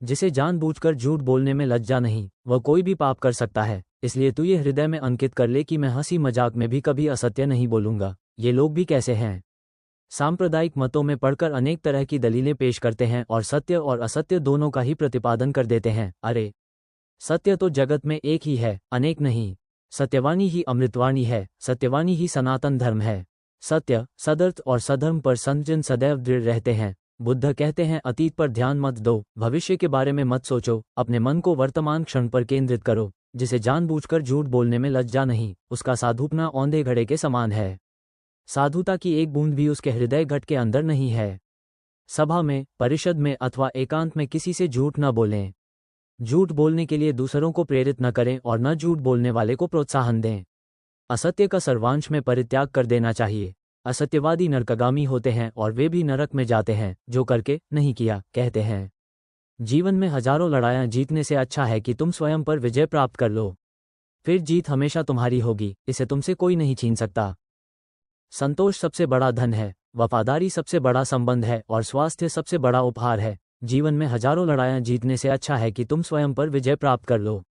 जिसे जानबूझकर झूठ बोलने में लज्जा नहीं, वह कोई भी पाप कर सकता है। इसलिए तू ये हृदय में अंकित कर ले कि मैं हंसी मजाक में भी कभी असत्य नहीं बोलूंगा। ये लोग भी कैसे हैं? सांप्रदायिक मतों में पढ़कर अनेक तरह की दलीलें पेश करते हैं और सत्य और असत्य दोनों का ही प्रतिपादन कर देते हैं। अरे, सत्य तो जगत में एक ही है, अनेक नहीं। सत्यवाणी ही अमृतवाणी है, सत्यवाणी ही सनातन धर्म है। सत्य, सदर्थ और सधर्म पर संतजन सदैव दृढ़ रहते हैं। बुद्ध कहते हैं, अतीत पर ध्यान मत दो, भविष्य के बारे में मत सोचो, अपने मन को वर्तमान क्षण पर केंद्रित करो। जिसे जानबूझकर झूठ बोलने में लज्जा नहीं, उसका साधुपना औंधे घड़े के समान है। साधुता की एक बूंद भी उसके हृदय घट के अंदर नहीं है। सभा में, परिषद में अथवा एकांत में किसी से झूठ न बोलें। झूठ बोलने के लिए दूसरों को प्रेरित न करें और न झूठ बोलने वाले को प्रोत्साहन दें। असत्य का सर्वांश में परित्याग कर देना चाहिए। असत्यवादी नरकगामी होते हैं और वे भी नरक में जाते हैं, जो करके नहीं किया कहते हैं। जीवन में हजारों लड़ाइयां जीतने से अच्छा है कि तुम स्वयं पर विजय प्राप्त कर लो। फिर जीत हमेशा तुम्हारी होगी, इसे तुमसे कोई नहीं छीन सकता। संतोष सबसे बड़ा धन है, वफादारी सबसे बड़ा संबंध है और स्वास्थ्य सबसे बड़ा उपहार है। जीवन में हजारों लड़ाइयां जीतने से अच्छा है कि तुम स्वयं पर विजय प्राप्त कर लो।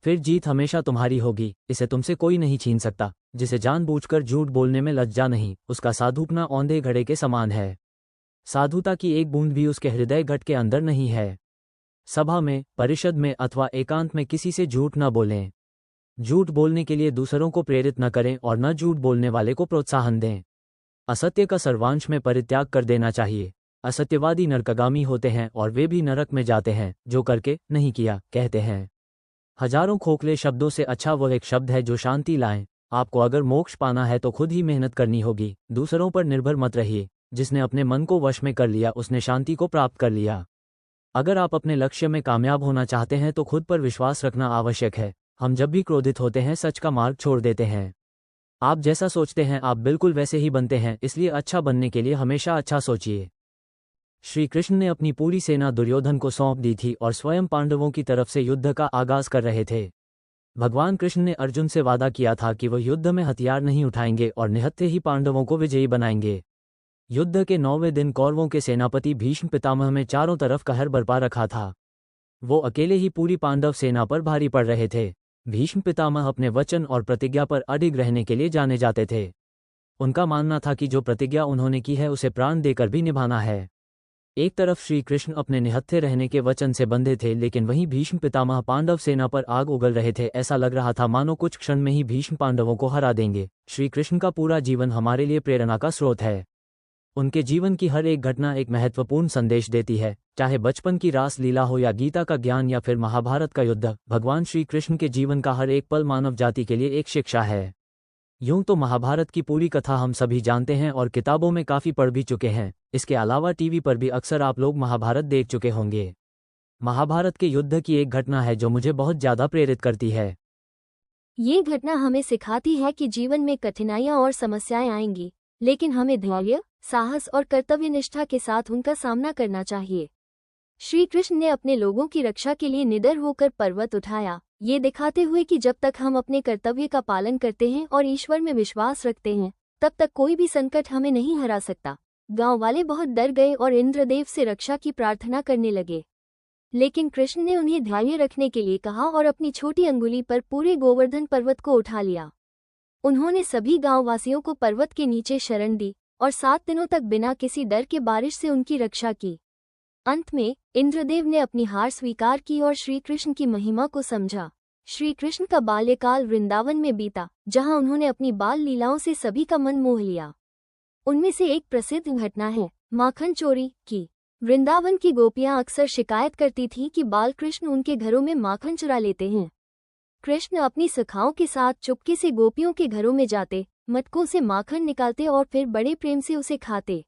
फिर जीत हमेशा तुम्हारी होगी, इसे तुमसे कोई नहीं छीन सकता। जिसे जानबूझकर झूठ बोलने में लज्जा नहीं, उसका साधुपना औंधे घड़े के समान है। साधुता की एक बूंद भी उसके हृदय घट के अंदर नहीं है। सभा में, परिषद में अथवा एकांत में किसी से झूठ न बोलें। झूठ बोलने के लिए दूसरों को प्रेरित न करें और न झूठ बोलने वाले को प्रोत्साहन दें। असत्य का सर्वांश में परित्याग कर देना चाहिए। असत्यवादी नरकगामी होते हैं और वे भी नरक में जाते हैं, जो करके नहीं किया कहते हैं। हजारों खोखले शब्दों से अच्छा वह एक शब्द है जो शांति लाएं। आपको अगर मोक्ष पाना है तो खुद ही मेहनत करनी होगी, दूसरों पर निर्भर मत रहिए। जिसने अपने मन को वश में कर लिया उसने शांति को प्राप्त कर लिया। अगर आप अपने लक्ष्य में कामयाब होना चाहते हैं तो खुद पर विश्वास रखना आवश्यक है। हम जब भी क्रोधित होते हैं सच का मार्ग छोड़ देते हैं। आप जैसा सोचते हैं आप बिल्कुल वैसे ही बनते हैं, इसलिए अच्छा बनने के लिए हमेशा अच्छा सोचिए। श्री कृष्ण ने अपनी पूरी सेना दुर्योधन को सौंप दी थी और स्वयं पांडवों की तरफ से युद्ध का आगाज कर रहे थे। भगवान कृष्ण ने अर्जुन से वादा किया था कि वह युद्ध में हथियार नहीं उठाएंगे और निहत्थे ही पांडवों को विजयी बनाएंगे। युद्ध के 9वें दिन कौरवों के सेनापति भीष्म पितामह में चारों तरफ कहर बरपा रखा था। वो अकेले ही पूरी पांडव सेना पर भारी पड़ रहे थे। भीष्म पितामह अपने वचन और प्रतिज्ञा पर अडिग रहने के लिए जाने जाते थे। उनका मानना था कि जो प्रतिज्ञा उन्होंने की है उसे प्राण देकर भी निभाना है। एक तरफ श्री कृष्ण अपने निहत्थे रहने के वचन से बंधे थे, लेकिन वहीं भीष्म पितामह पांडव सेना पर आग उगल रहे थे। ऐसा लग रहा था मानो कुछ क्षण में ही भीष्म पांडवों को हरा देंगे। श्री कृष्ण का पूरा जीवन हमारे लिए प्रेरणा का स्रोत है। उनके जीवन की हर एक घटना एक महत्वपूर्ण संदेश देती है, चाहे बचपन की रास लीला हो या गीता का ज्ञान या फिर महाभारत का युद्ध। भगवान श्री कृष्ण के जीवन का हर एक पल मानव जाति के लिए एक शिक्षा है। यूं तो महाभारत की पूरी कथा हम सभी जानते हैं और किताबों में काफी पढ़ भी चुके हैं। इसके अलावा टीवी पर भी अक्सर आप लोग महाभारत देख चुके होंगे। महाभारत के युद्ध की एक घटना है जो मुझे बहुत ज्यादा प्रेरित करती है। ये घटना हमें सिखाती है कि जीवन में कठिनाइयां और समस्याएं आएंगी, लेकिन हमें धैर्य, साहस और कर्तव्यनिष्ठा के साथ उनका सामना करना चाहिए। श्री कृष्ण ने अपने लोगों की रक्षा के लिए निडर होकर पर्वत उठाया, ये दिखाते हुए कि जब तक हम अपने कर्तव्य का पालन करते हैं और ईश्वर में विश्वास रखते हैं, तब तक कोई भी संकट हमें नहीं हरा सकता। गांव वाले बहुत डर गए और इंद्रदेव से रक्षा की प्रार्थना करने लगे, लेकिन कृष्ण ने उन्हें धैर्य रखने के लिए कहा और अपनी छोटी अंगुली पर पूरे गोवर्धन पर्वत को उठा लिया। उन्होंने सभी गांववासियों को पर्वत के नीचे शरण दी और 7 दिनों तक बिना किसी डर के बारिश से उनकी रक्षा की। अंत में इंद्रदेव ने अपनी हार स्वीकार की और श्री कृष्ण की महिमा को समझा। श्री कृष्ण का बाल्यकाल वृंदावन में बीता, जहां उन्होंने अपनी बाल लीलाओं से सभी का मन मोह लिया। उनमें से एक प्रसिद्ध घटना है माखन चोरी की। वृंदावन की गोपियां अक्सर शिकायत करती थीं कि बाल कृष्ण उनके घरों में माखन चुरा लेते हैं। कृष्ण अपनी सखाओं के साथ चुपके से गोपियों के घरों में जाते, मटकों से माखन निकालते और फिर बड़े प्रेम से उसे खाते।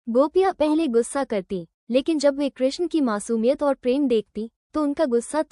गोपियां पहले गुस्सा करती, लेकिन जब वे कृष्ण की मासूमियत और प्रेम देखती तो उनका गुस्सा